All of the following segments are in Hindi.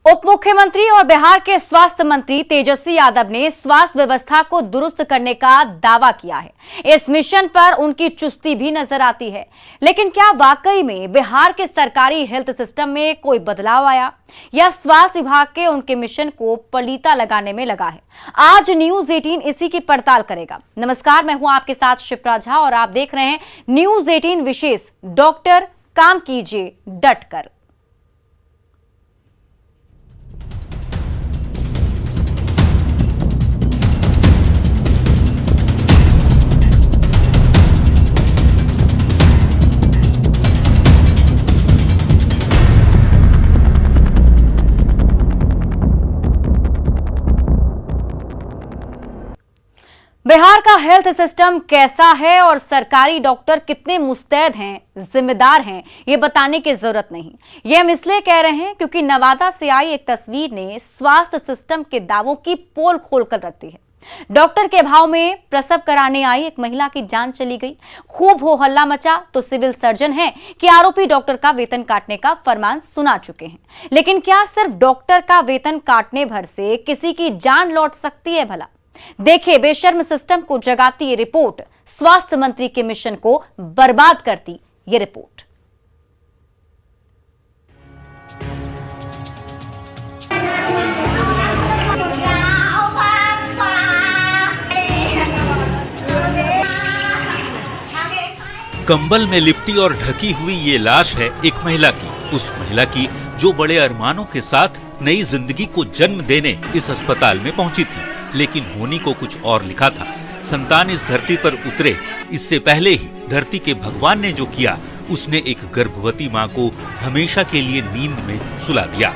उप मुख्यमंत्री और बिहार के स्वास्थ्य मंत्री तेजस्वी यादव ने स्वास्थ्य व्यवस्था को दुरुस्त करने का दावा किया है। इस मिशन पर उनकी चुस्ती भी नजर आती है, लेकिन क्या वाकई में बिहार के सरकारी हेल्थ सिस्टम में कोई बदलाव आया या स्वास्थ्य विभाग के उनके मिशन को पलीता लगाने में लगा है? आज न्यूज 18 इसी की पड़ताल करेगा। नमस्कार, मैं हूं आपके साथ शिप्रा झा और आप देख रहे हैं न्यूज 18 विशेष डॉक्टर काम कीजिए डट कर। बिहार का हेल्थ सिस्टम कैसा है और सरकारी डॉक्टर कितने मुस्तैद हैं, जिम्मेदार हैं, ये बताने की जरूरत नहीं। ये हम इसलिए कह रहे हैं क्योंकि नवादा से आई एक तस्वीर ने स्वास्थ्य सिस्टम के दावों की पोल खोलकर रख दी है। डॉक्टर के अभाव में प्रसव कराने आई एक महिला की जान चली गई। खूब हो हल्ला मचा तो सिविल सर्जन है कि आरोपी डॉक्टर का वेतन काटने का फरमान सुना चुके हैं। लेकिन क्या सिर्फ डॉक्टर का वेतन काटने भर से किसी की जान लौट सकती है भला? देखिए, बेशर्म सिस्टम को जगाती ये रिपोर्ट, स्वास्थ्य मंत्री के मिशन को बर्बाद करती ये रिपोर्ट। कंबल में लिपटी और ढकी हुई ये लाश है एक महिला की, उस महिला की जो बड़े अरमानों के साथ नई जिंदगी को जन्म देने इस अस्पताल में पहुंची थी। लेकिन होनी को कुछ और लिखा था। संतान इस धरती पर उतरे इससे पहले ही धरती के भगवान ने जो किया, उसने एक गर्भवती मां को हमेशा के लिए नींद में सुला दिया।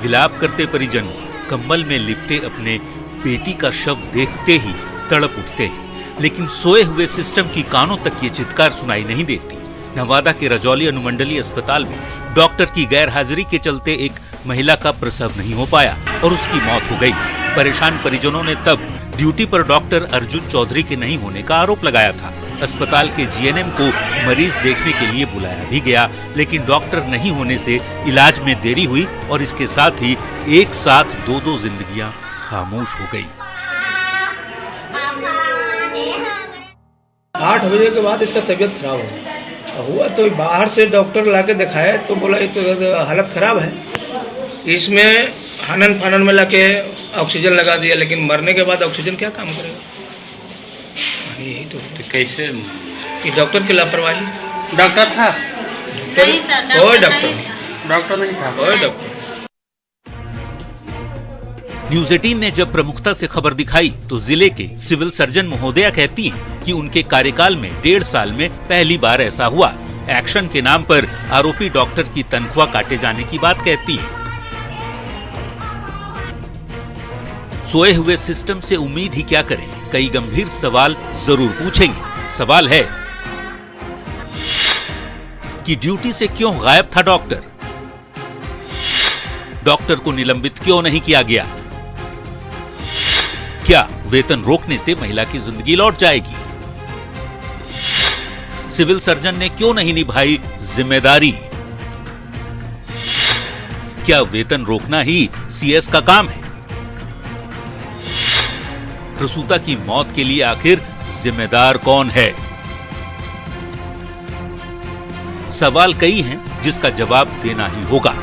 विलाप करते परिजन कंबल में लिपटे अपने बेटी का शव देखते ही तड़प उठते हैं, लेकिन सोए हुए सिस्टम की कानों तक ये चित्कार सुनाई नहीं देती। नवादा के रजौली अनुमंडलीय अस्पताल में डॉक्टर की गैर हाजिरी के चलते एक महिला का प्रसव नहीं हो पाया और उसकी मौत हो गई। परेशान परिजनों ने तब ड्यूटी पर डॉक्टर अर्जुन चौधरी के नहीं होने का आरोप लगाया था। अस्पताल के जीएनएम को मरीज देखने के लिए बुलाया भी गया, लेकिन डॉक्टर नहीं होने से इलाज में देरी हुई और इसके साथ ही एक साथ दो जिंदगियां खामोश हो गई। 8 बजे के बाद इसका तबीयत खराब हुआ तो बाहर से डॉक्टर लाके दिखाया तो बोला ये तो हालत खराब है। इसमें हनन फानन में लाके ऑक्सीजन लगा दिया, लेकिन मरने के बाद ऑक्सीजन क्या काम करेगा? यही तो कैसे कि डॉक्टर की लापरवाही। डॉक्टर था? कोई डॉक्टर नहीं था। कोई डॉक्टर। न्यूज 18 ने जब प्रमुखता से खबर दिखाई तो जिले के सिविल सर्जन महोदया कहती हैं कि उनके कार्यकाल में 1.5 साल में पहली बार ऐसा हुआ। एक्शन के नाम पर आरोपी डॉक्टर की तनख्वाह काटे जाने की बात कहती है। सोए हुए सिस्टम से उम्मीद ही क्या करें? कई गंभीर सवाल जरूर पूछेंगे। सवाल है कि ड्यूटी से क्यों गायब था डॉक्टर? डॉक्टर को निलंबित क्यों नहीं किया गया? क्या वेतन रोकने से महिला की जिंदगी लौट जाएगी? सिविल सर्जन ने क्यों नहीं निभाई जिम्मेदारी? क्या वेतन रोकना ही सीएस का काम है? प्रसूता की मौत के लिए आखिर जिम्मेदार कौन है? सवाल कई हैं जिसका जवाब देना ही होगा।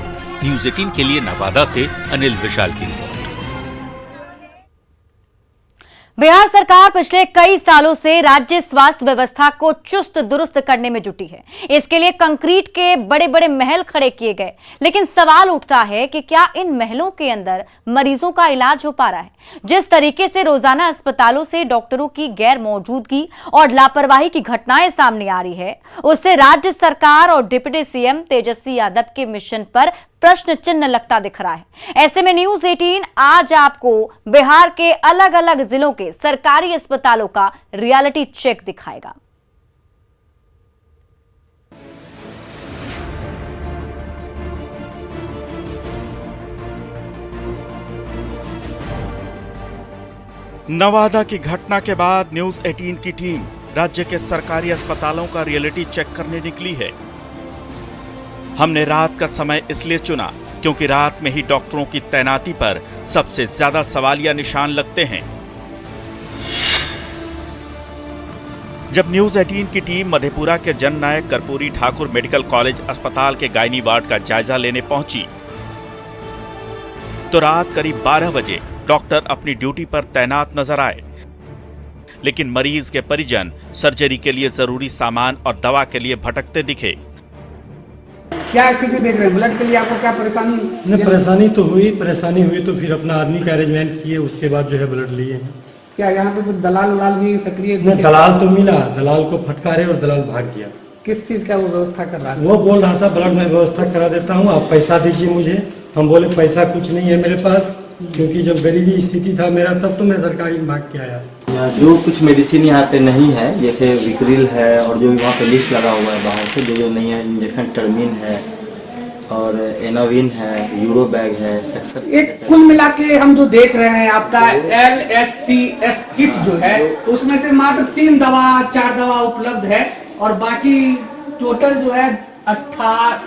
न्यूज 18 के लिए नवादा से अनिल विशाल की रिपोर्ट। बिहार सरकार पिछले कई सालों से राज्य स्वास्थ्य व्यवस्था को चुस्त दुरुस्त करने में जुटी है। इसके लिए कंक्रीट के बड़े बड़े महल खड़े किए गए, लेकिन सवाल उठता है कि क्या इन महलों के अंदर मरीजों का इलाज हो पा रहा है? जिस तरीके से रोजाना अस्पतालों से डॉक्टरों की गैर मौजूदगी और लापरवाही की घटनाएं सामने आ रही है, उससे राज्य सरकार और डिप्टी सीएम तेजस्वी यादव के मिशन पर प्रश्न चिन्ह लगता दिख रहा है। ऐसे में न्यूज 18 आज आपको बिहार के अलग अलग जिलों के सरकारी अस्पतालों का रियलिटी चेक दिखाएगा। नवादा की घटना के बाद न्यूज 18 की टीम राज्य के सरकारी अस्पतालों का रियलिटी चेक करने निकली है। हमने रात का समय इसलिए चुना क्योंकि रात में ही डॉक्टरों की तैनाती पर सबसे ज्यादा सवालिया निशान लगते हैं। जब न्यूज 18 की टीम मधेपुरा के जननायक कर्पूरी ठाकुर मेडिकल कॉलेज अस्पताल के गायनी वार्ड का जायजा लेने पहुंची तो रात करीब 12 बजे डॉक्टर अपनी ड्यूटी पर तैनात नजर आए, लेकिन मरीज के परिजन सर्जरी के लिए जरूरी सामान और दवा के लिए भटकते दिखे। क्या स्थिति देख रहे हैं? ब्लड के लिए आपको क्या परेशानी? नहीं, परेशानी हुई तो फिर अपना आदमी का अरेंजमेंट किए, उसके बाद जो है ब्लड लिए हैं। क्या यहाँ पे कुछ दलाल उलाल भी सक्रिय? नहीं, दलाल तो मिला, दलाल को फटकारे और दलाल भाग गया। किस चीज का वो व्यवस्था कर रहा है? वो बोल रहा था ब्लड में व्यवस्था करा देता हूँ, आप पैसा दीजिए मुझे। हम बोले पैसा कुछ नहीं है मेरे पास, क्योंकि जब गरीबी स्थिति था मेरा तब तो मैं सरकारी में भाग के आया। जो कुछ मेडिसिन यहाँ पे नहीं है, जैसे विक्रिल है और जो वहाँ पे लिस्ट लगा हुआ है बाहर से, जो नहीं है, इंजेक्शन टर्मिन है और एनाविन है, यूरो बैग है, एक कुल मिला के हम जो देख रहे हैं आपका LSCS किट जो है, उसमें से मात्र 3 दवा 4 दवा उपलब्ध है और बाकी टोटल जो है 16,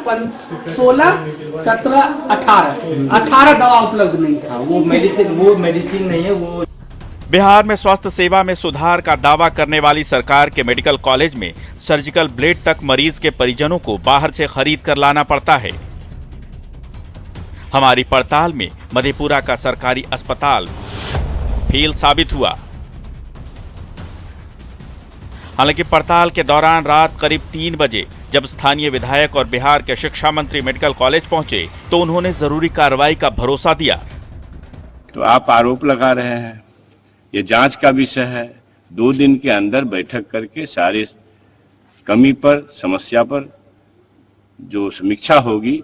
17, 18 दवा उपलब्ध नहीं है। वो मेडिसिन नहीं है। वो बिहार में स्वास्थ्य सेवा में सुधार का दावा करने वाली सरकार के मेडिकल कॉलेज में सर्जिकल ब्लेड तक मरीज के परिजनों को बाहर से खरीद कर लाना पड़ता है। हमारी पड़ताल में मधेपुरा का सरकारी अस्पताल फेल साबित हुआ। हालांकि पड़ताल के दौरान रात करीब 3 बजे जब स्थानीय विधायक और बिहार के शिक्षा मंत्री मेडिकल कॉलेज पहुंचे तो उन्होंने जरूरी कार्रवाई का भरोसा दिया। तो आप आरोप लगा रहे हैं, ये जांच का विषय है। 2 दिन के अंदर बैठक करके सारे कमी पर, समस्या पर जो समीक्षा होगी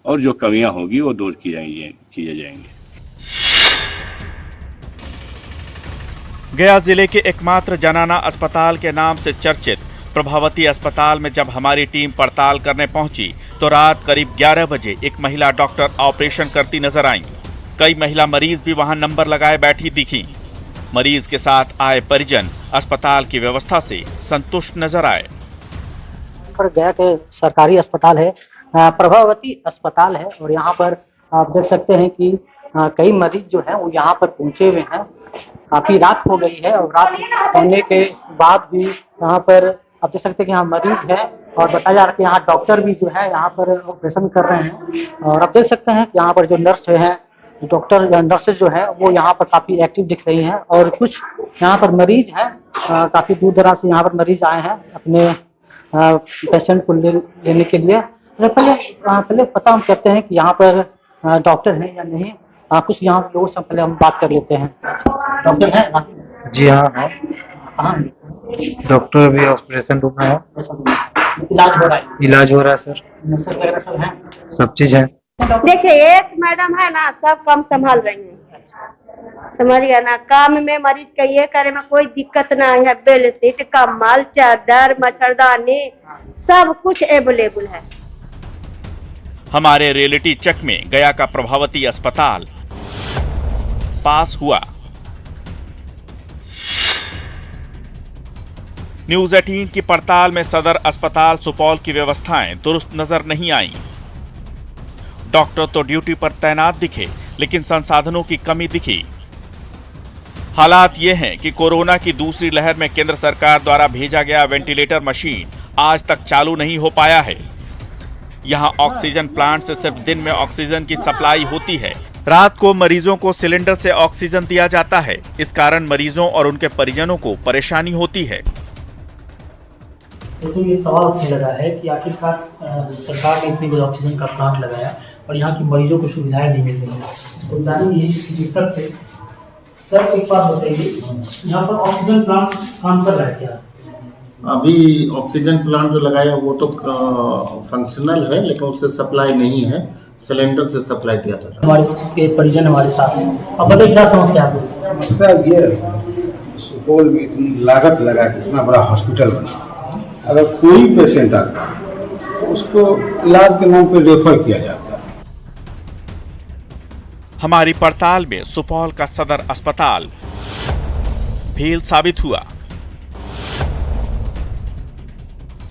और जो कमियां होगी वो दूर किए जाएंगे। गया जिले के एकमात्र जनाना अस्पताल के नाम से चर्चित प्रभावती अस्पताल में जब हमारी टीम पड़ताल करने पहुंची तो रात करीब 11 बजे एक महिला डॉक्टर ऑपरेशन करती नजर आई। कई महिला मरीज भी वहां नंबर लगाए बैठी दिखी। मरीज के साथ आए परिजन अस्पताल की व्यवस्था से संतुष्ट नजर आए। पर गया के सरकारी अस्पताल है, प्रभावती अस्पताल है और यहाँ पर आप देख सकते हैं कि कई मरीज जो हैं वो यहाँ पर पहुँचे हुए हैं। काफी रात हो गई है और रात होने के बाद भी यहाँ पर आप देख सकते हैं कि यहाँ मरीज है और बताया जा रहा है कि यहाँ डॉक्टर भी जो है यहाँ पर ऑपरेशन कर रहे हैं। और आप देख सकते हैं कि यहाँ पर जो नर्स है, डॉक्टर नर्सेज जो है वो यहाँ पर काफी एक्टिव दिख रही हैं और कुछ यहाँ पर मरीज हैं, काफी दूर दराज से यहाँ पर मरीज आए हैं अपने पेशेंट को लेने के लिए। पहले पता हम करते हैं कि यहाँ पर डॉक्टर हैं या नहीं। कुछ यहाँ लोगों से पहले हम बात कर लेते हैं। डॉक्टर है? जी हाँ है। डॉक्टर भी ऑपरेशन रूम में है। इलाज हो रहा है? इलाज हो रहा है सर। नर्सेज वगैरह सब है? सब चीज है। देखिए, एक मैडम है ना, सब काम संभाल रही है, समझ गया ना। काम में मरीज का ये करे में कोई दिक्कत नहीं है। बेडशीट, कम्बल, चादर, मच्छरदानी सब कुछ अवेलेबल है। हमारे रियलिटी चेक में गया का प्रभावती अस्पताल पास हुआ। न्यूज 18 की पड़ताल में सदर अस्पताल सुपौल की व्यवस्थाएं दुरुस्त नजर नहीं आईं। डॉक्टर तो ड्यूटी पर तैनात दिखे लेकिन संसाधनों की कमी दिखी। हालात ये हैं कि कोरोना की दूसरी लहर में केंद्र सरकार द्वारा भेजा गया वेंटिलेटर मशीन आज तक चालू नहीं हो पाया है। यहां ऑक्सीजन प्लांट से सिर्फ दिन में ऑक्सीजन की सप्लाई होती है। रात को मरीजों को सिलेंडर से ऑक्सीजन दिया जाता है। इस कारण मरीजों और उनके परिजनों को परेशानी होती है। जैसे ये सवाल उठने लगा है कि आखिरकार सरकार ने इतनी बड़ी ऑक्सीजन का प्लांट लगाया और यहाँ की मरीजों को सुविधाएं नहीं मिल रही हैं। तो जानिए चिकित्सक से, सर एक बात बताइए, यहाँ पर ऑक्सीजन प्लांट काम कर रहा है क्या? अभी ऑक्सीजन प्लांट जो लगाया वो तो फंक्शनल है, लेकिन उससे सप्लाई नहीं है, सिलेंडर से सप्लाई किया था। हमारे परिजन हमारे साथ हैं। अब बताइए क्या समस्या है? समस्या ये है सुपौल में इतनी लागत लगा के इतना बड़ा हॉस्पिटल बना, अगर कोई पेशेंट आता है तो उसको इलाज के नाम पर रेफर किया जाता है। हमारी पड़ताल में सुपौल का सदर अस्पताल फेल साबित हुआ।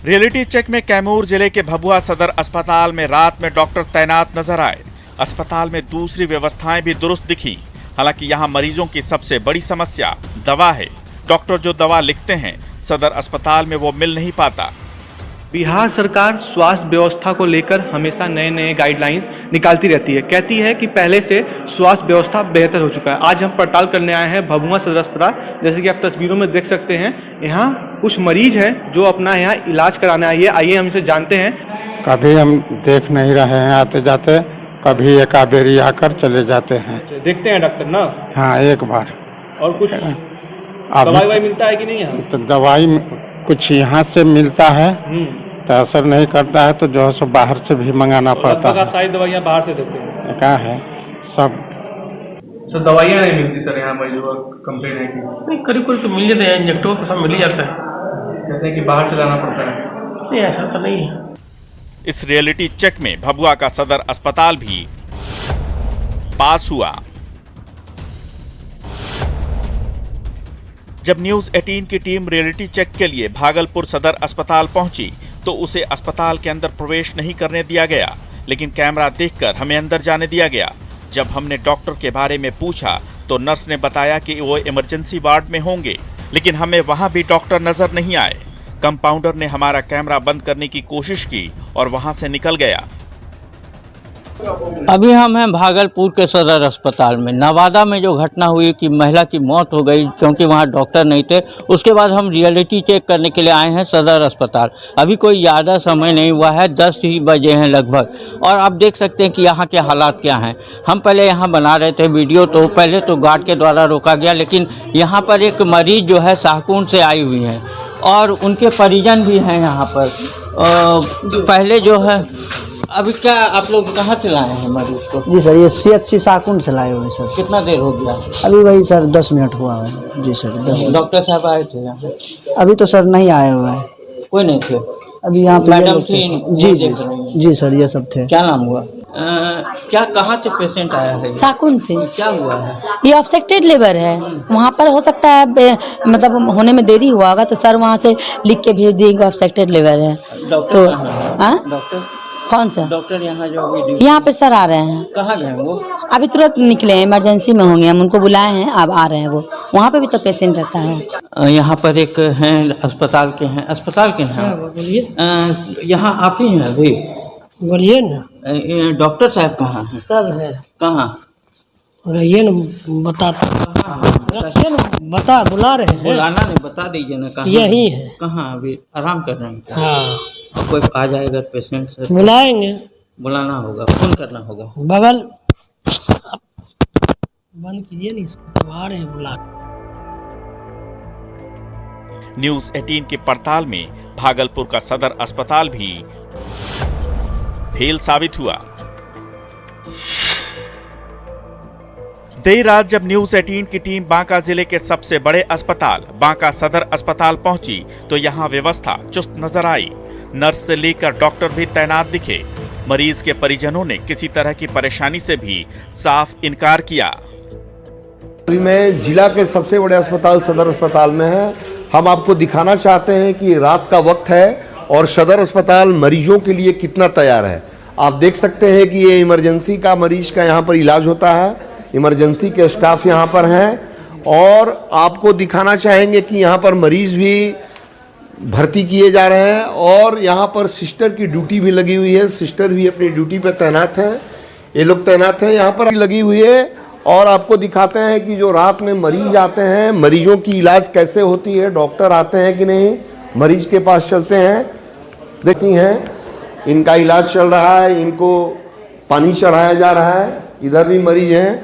रियलिटी चेक में कैमूर जिले के भभुआ सदर अस्पताल में रात में डॉक्टर तैनात नजर आए। अस्पताल में दूसरी व्यवस्थाएं भी दुरुस्त दिखी। हालांकि यहां मरीजों की सबसे बड़ी समस्या दवा है। डॉक्टर जो दवा लिखते हैं सदर अस्पताल में वो मिल नहीं पाता। बिहार सरकार स्वास्थ्य व्यवस्था को लेकर हमेशा नए नए गाइडलाइंस निकालती रहती है। कहती है कि पहले से स्वास्थ्य व्यवस्था बेहतर हो चुका है। आज हम पड़ताल करने आए हैं भभुआ सदर अस्पताल। जैसे कि आप तस्वीरों में देख सकते हैं, यहाँ कुछ मरीज हैं जो अपना यहाँ इलाज कराने आए हैं। आइए हम इनसे जानते हैं। कभी हम देख नहीं रहे हैं आते जाते, कभी एक बेरी आकर चले जाते हैं। देखते हैं डॉक्टर ना? हाँ, एक बार। और कुछ दवाई मिलता है कि नहीं यहाँ? तो दवाई कुछ यहाँ से मिलता है तो असर नहीं करता है, तो जो है सो बाहर से भी मंगाना पड़ता है। सारी दवाइयाँ बाहर से देते हैं? क्या है सब सर दवाइयाँ नहीं मिलती सर यहाँ मरीजों का कंप्लेन है कि करीब करीब तो मिल जाते हैं, इंजेक्टर तो सब मिल ही जाता है। कहते हैं कि बाहर से लाना पड़ता है। नहीं, ऐसा तो नहीं है। इस रियलिटी चेक में भभुआ का सदर अस्पताल भी पास हुआ। जब न्यूज 18 की टीम रियलिटी चेक के लिए भागलपुर सदर अस्पताल पहुंची तो उसे अस्पताल के अंदर प्रवेश नहीं करने दिया गया, लेकिन कैमरा देखकर हमें अंदर जाने दिया गया। जब हमने डॉक्टर के बारे में पूछा तो नर्स ने बताया कि वो इमरजेंसी वार्ड में होंगे, लेकिन हमें वहां भी डॉक्टर नजर नहीं आए। कंपाउंडर ने हमारा कैमरा बंद करने की कोशिश की और वहां से निकल गया। अभी हम हैं भागलपुर के सदर अस्पताल में। नवादा में जो घटना हुई कि महिला की मौत हो गई क्योंकि वहां डॉक्टर नहीं थे, उसके बाद हम रियलिटी चेक करने के लिए आए हैं सदर अस्पताल। अभी कोई ज़्यादा समय नहीं हुआ है, 10 ही बजे हैं लगभग, और आप देख सकते हैं कि यहाँ के हालात क्या हैं। हम पहले यहाँ बना रहे थे वीडियो, तो पहले तो गार्ड के द्वारा रोका गया, लेकिन यहाँ पर एक मरीज जो है शाहकुंड से आई हुई हैं और उनके परिजन भी हैं यहाँ पर। पहले जो है, अभी क्या आप लोग कहाँ से लाए हैं मरीज को? जी सर, ये CHC शाहकुंड से लाए हुए सर। कितना देर हो गया? अभी वही सर 10 मिनट हुआ है। जी सर 10 मिनट। डॉक्टर साहब आए थे यहाँ? अभी तो सर नहीं आए हुए हैं। कोई नहीं थे अभी यहाँ पे? मैडम थी? जी सर, ये सब थे। क्या नाम हुआ? क्या कहाँ से पेशेंट आया है? शाहकुंड से। क्या हुआ है? ये ऑब्स्ट्रक्टेड लेबर है, वहाँ पर हो सकता है मतलब होने में देरी हुआ होगा, तो सर वहाँ से लिख के भेज दिएंगे ऑब्स्ट्रक्टेड लेबर है। डॉक्टर तो डॉक्टर कौन सा डॉक्टर यहाँ जो यहाँ पे सर आ रहे हैं? कहाँ गए वो? अभी तुरंत निकले हैं, इमरजेंसी में होंगे, हम उनको बुलाए हैं, अब आ रहे हैं वो। वहाँ पे भी तो पेशेंट रहता है। यहाँ पर एक हैं अस्पताल के हैं, अस्पताल के हैं। बोलिए। यहाँ आप ही हैं अभी? बोलिए ना। डॉक्टर साहब कहाँ हैं? सब है। कहाँ? रहिए ना, बता बुला रहे हैं। बुलाना नहीं, बता दीजिए ना कहाँ। यही है। कहाँ? अभी आराम कर रहे हैं क्या? हाँ। कोई आ जाएगा पेशेंट से बुलाएंगे। बुलाना होगा, फोन करना होगा। बगल बंद कीजिए नहीं इसको, आ रहे हैं बुला। न्यूज 18 की पड़ताल में भागलपुर का सदर अस्पताल भी फेल साबित हुआ। देर रात जब न्यूज 18 की टीम बांका जिले के सबसे बड़े अस्पताल बांका सदर अस्पताल पहुंची तो यहां व्यवस्था चुस्त नजर आई। नर्स से लेकर डॉक्टर भी तैनात दिखे। मरीज के परिजनों ने किसी तरह की परेशानी से भी साफ इनकार किया। अभी मैं जिला के सबसे बड़े अस्पताल सदर अस्पताल में है। हम आपको दिखाना चाहते हैं कि रात का वक्त है और सदर अस्पताल मरीजों के लिए कितना तैयार है। आप देख सकते हैं कि ये इमरजेंसी का मरीज का यहाँ पर इलाज होता है। इमरजेंसी के स्टाफ यहाँ पर हैं और आपको दिखाना चाहेंगे कि यहाँ पर मरीज भी भर्ती किए जा रहे हैं और यहाँ पर सिस्टर की ड्यूटी भी लगी हुई है। सिस्टर भी अपनी ड्यूटी पर तैनात हैं। ये लोग तैनात हैं, यहाँ पर लगी हुई है। और आपको दिखाते हैं कि जो रात में मरीज आते हैं, मरीजों की इलाज कैसे होती है, डॉक्टर आते हैं कि नहीं, मरीज के पास चलते हैं, देखती हैं इनका इलाज चल रहा है, इनको पानी चढ़ाया जा रहा है। इधर भी मरीज हैं।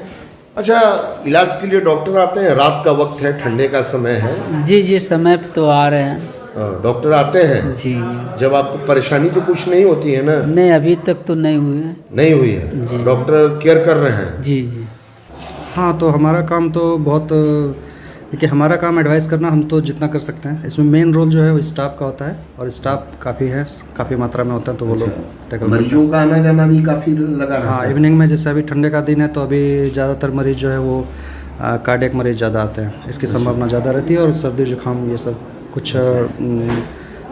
अच्छा, इलाज के लिए डॉक्टर आते हैं, रात का वक्त है, ठंडे का समय है। जी समय पे तो आ रहे हैं डॉक्टर आते हैं जी। जब आपको परेशानी तो कुछ नहीं होती है ना? नहीं, अभी तक तो नहीं हुई है। नहीं हुई है। डॉक्टर केयर कर रहे हैं। जी। हाँ, तो हमारा काम तो बहुत, देखिए हमारा काम एडवाइस करना, हम तो जितना कर सकते हैं। इसमें मेन रोल जो है वो स्टाफ का होता है और स्टाफ काफ़ी मात्रा में होता है, तो वो लोग मरीजों का आना जाना भी काफ़ी लगा रहा है। हाँ, इवनिंग में जैसे अभी ठंडे का दिन है तो अभी ज़्यादातर मरीज जो है वो कार्डियक मरीज ज़्यादा आते हैं, इसकी संभावना ज़्यादा रहती है। और सर्दी जुकाम ये सब कुछ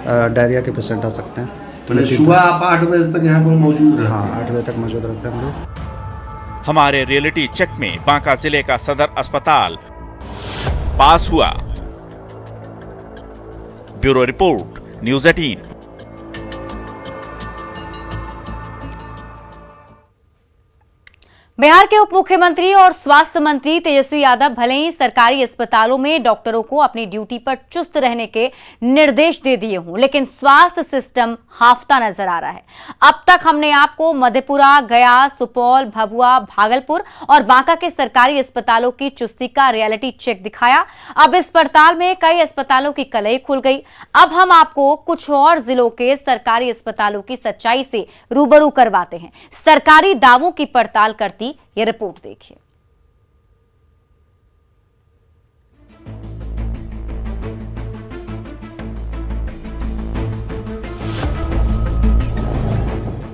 डायरिया के पेशेंट आ सकते हैं। तो सुबह आप 8 बजे तक यहाँ पर मौजूद रहते हैं? हाँ, 8 बजे तक मौजूद रहते हैं हम लोग। हमारे रियलिटी चेक में बांका जिले का सदर अस्पताल पास हुआ। Bureau report, news 18। बिहार के उप मुख्यमंत्री और स्वास्थ्य मंत्री तेजस्वी यादव भले ही सरकारी अस्पतालों में डॉक्टरों को अपनी ड्यूटी पर चुस्त रहने के निर्देश दे दिए हों, लेकिन स्वास्थ्य सिस्टम हाफता नजर आ रहा है। अब तक हमने आपको मधेपुरा, गया, सुपौल, भभुआ, भागलपुर और बांका के सरकारी अस्पतालों की चुस्ती का रियलिटी चेक दिखाया। अब इस पड़ताल में कई अस्पतालों की कलई खुल गई। अब हम आपको कुछ और जिलों के सरकारी अस्पतालों की सच्चाई से रूबरू करवाते हैं। सरकारी दावों की पड़ताल करती ये रिपोर्ट देखिए।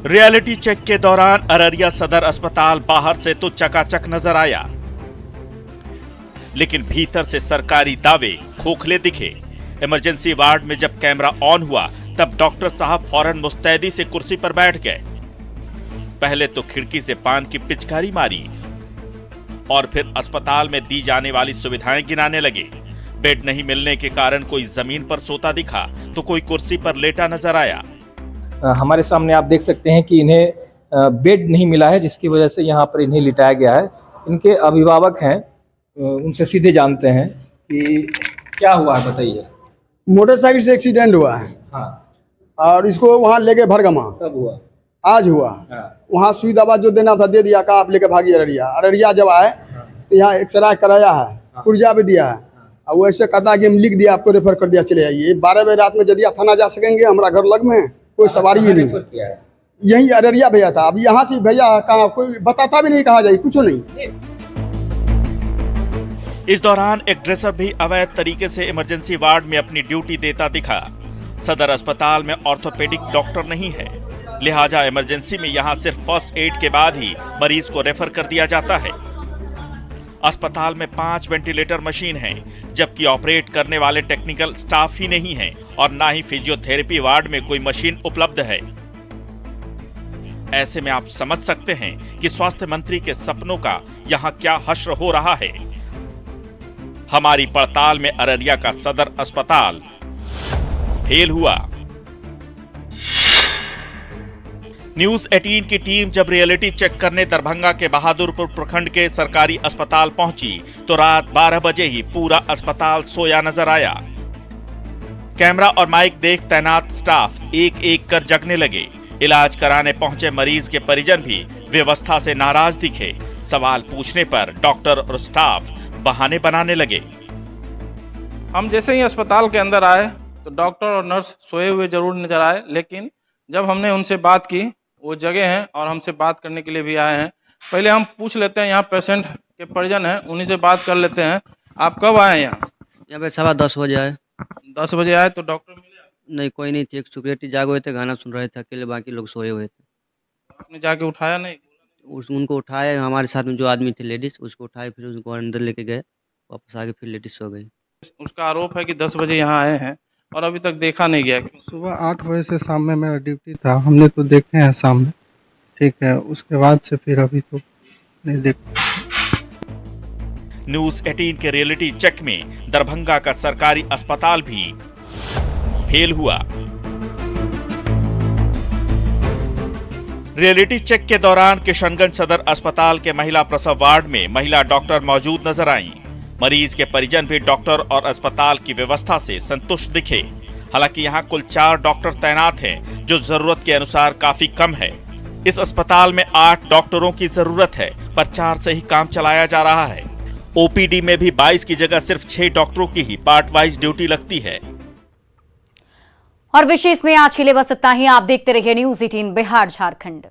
रियलिटी चेक के दौरान अररिया सदर अस्पताल बाहर से तो चकाचक नजर आया, लेकिन भीतर से सरकारी दावे खोखले दिखे। इमरजेंसी वार्ड में जब कैमरा ऑन हुआ तब डॉक्टर साहब फौरन मुस्तैदी से कुर्सी पर बैठ गए। पहले तो खिड़की से पान की पिचकारी मारी और फिर अस्पताल में दी जाने वाली सुविधाएं गिनाने लगे। बेड नहीं मिलने के कारण कोई जमीन पर सोता दिखा तो कोई कुर्सी पर लेटा नजर आया। हमारे सामने आप देख सकते हैं कि इन्हें बेड नहीं मिला है, जिसकी वजह से यहाँ पर इन्हें लिटाया गया है। इनके अभिभावक हैं, उनसे सीधे जानते हैं कि क्या हुआ है, बताइए। मोटरसाइकिल से एक्सीडेंट हुआ है। हाँ। और इसको वहाँ लेके भरगमा। कब हुआ? आज हुआ। हाँ। वहाँ सुई दवा जो देना था दे दिया, कहा आप लेके भागी अररिया। अररिया जब आए तो यहाँ एक्सरे कराया है, पुर्जा भी दिया है, और वो ऐसे कहता कि हम लिख दिया, आपको रेफर कर दिया, चले आइए। 12 बजे रात में जदिया थाना जा सकेंगे, हमारा घर लग में कोई सवारी ही नहीं। यही अररिया भैया था। अब यहाँ से भैया कहा, कोई बताता भी नहीं, कहा जाए कुछ नहीं। इस दौरान एक ड्रेसर भी अवैध तरीके से इमरजेंसी वार्ड में अपनी ड्यूटी देता दिखा। सदर अस्पताल में ऑर्थोपेडिक डॉक्टर नहीं है, लिहाजा इमरजेंसी में यहां सिर्फ फर्स्ट एड के बाद ही मरीज को रेफर कर दिया जाता है। अस्पताल में 5 वेंटिलेटर मशीन हैं, जबकि ऑपरेट करने वाले टेक्निकल स्टाफ ही नहीं है और ना ही फिजियोथेरेपी वार्ड में कोई मशीन उपलब्ध है। ऐसे में आप समझ सकते हैं कि स्वास्थ्य मंत्री के सपनों का यहां क्या हश्र हो रहा है। हमारी पड़ताल में अररिया का सदर अस्पताल फेल हुआ। न्यूज़ 18 की टीम जब रियलिटी चेक करने दरभंगा के बहादुरपुर प्रखंड के सरकारी अस्पताल पहुंची तो रात 12 बजे ही पूरा अस्पताल सोया नजर आया। कैमरा और माइक देख तैनात स्टाफ एक एक कर जगने लगे। इलाज कराने पहुंचे मरीज के परिजन भी व्यवस्था से नाराज दिखे। सवाल पूछने पर डॉक्टर और स्टाफ बहाने बनाने लगे। हम जैसे ही अस्पताल के अंदर आए तो डॉक्टर और नर्स सोए हुए जरूर नजर आए, लेकिन जब हमने उनसे बात की, वो जगह हैं और हमसे बात करने के लिए भी आए हैं। पहले हम पूछ लेते हैं, यहाँ पेशेंट के परिजन हैं, उन्हीं से बात कर लेते हैं। आप कब आए यहाँ? यहाँ पे 10:15 बजे आए। 10 बजे आए तो डॉक्टर मिले? नहीं, कोई नहीं थी। एक सिक्योरिटी जागे हुए थे, गाना सुन रहे थे अकेले, बाकी लोग सोए हुए थे। आपने जाके उठाया नहीं? उनको उठाए, हमारे साथ में जो आदमी थे लेडीज, उसको उठाए, फिर उसको अंदर लेके गए, वापस आके फिर लेडीज सो गई। उसका आरोप है कि 10 बजे यहाँ आए हैं और अभी तक देखा नहीं गया। सुबह 8 बजे से शाम में मेरा ड्यूटी था, हमने तो देखे हैं शाम में, ठीक है, उसके बाद से फिर अभी तो नहीं देखा। न्यूज़ 18 के रियलिटी चेक में दरभंगा का सरकारी अस्पताल भी फेल हुआ। रियलिटी चेक के दौरान किशनगंज सदर अस्पताल के महिला प्रसव वार्ड में महिला डॉक्टर मौजूद नजर आईं। मरीज के परिजन भी डॉक्टर और अस्पताल की व्यवस्था से संतुष्ट दिखे। हालांकि यहाँ कुल 4 डॉक्टर तैनात हैं, जो जरूरत के अनुसार काफी कम है। इस अस्पताल में 8 डॉक्टरों की जरूरत है, पर 4 से ही काम चलाया जा रहा है। ओपीडी में भी 22 की जगह सिर्फ 6 डॉक्टरों की ही पार्ट वाइज ड्यूटी लगती है। और विशेष में आज के लिए बस इतना ही। आप देखते रहिए न्यूज़ 18 बिहार झारखंड।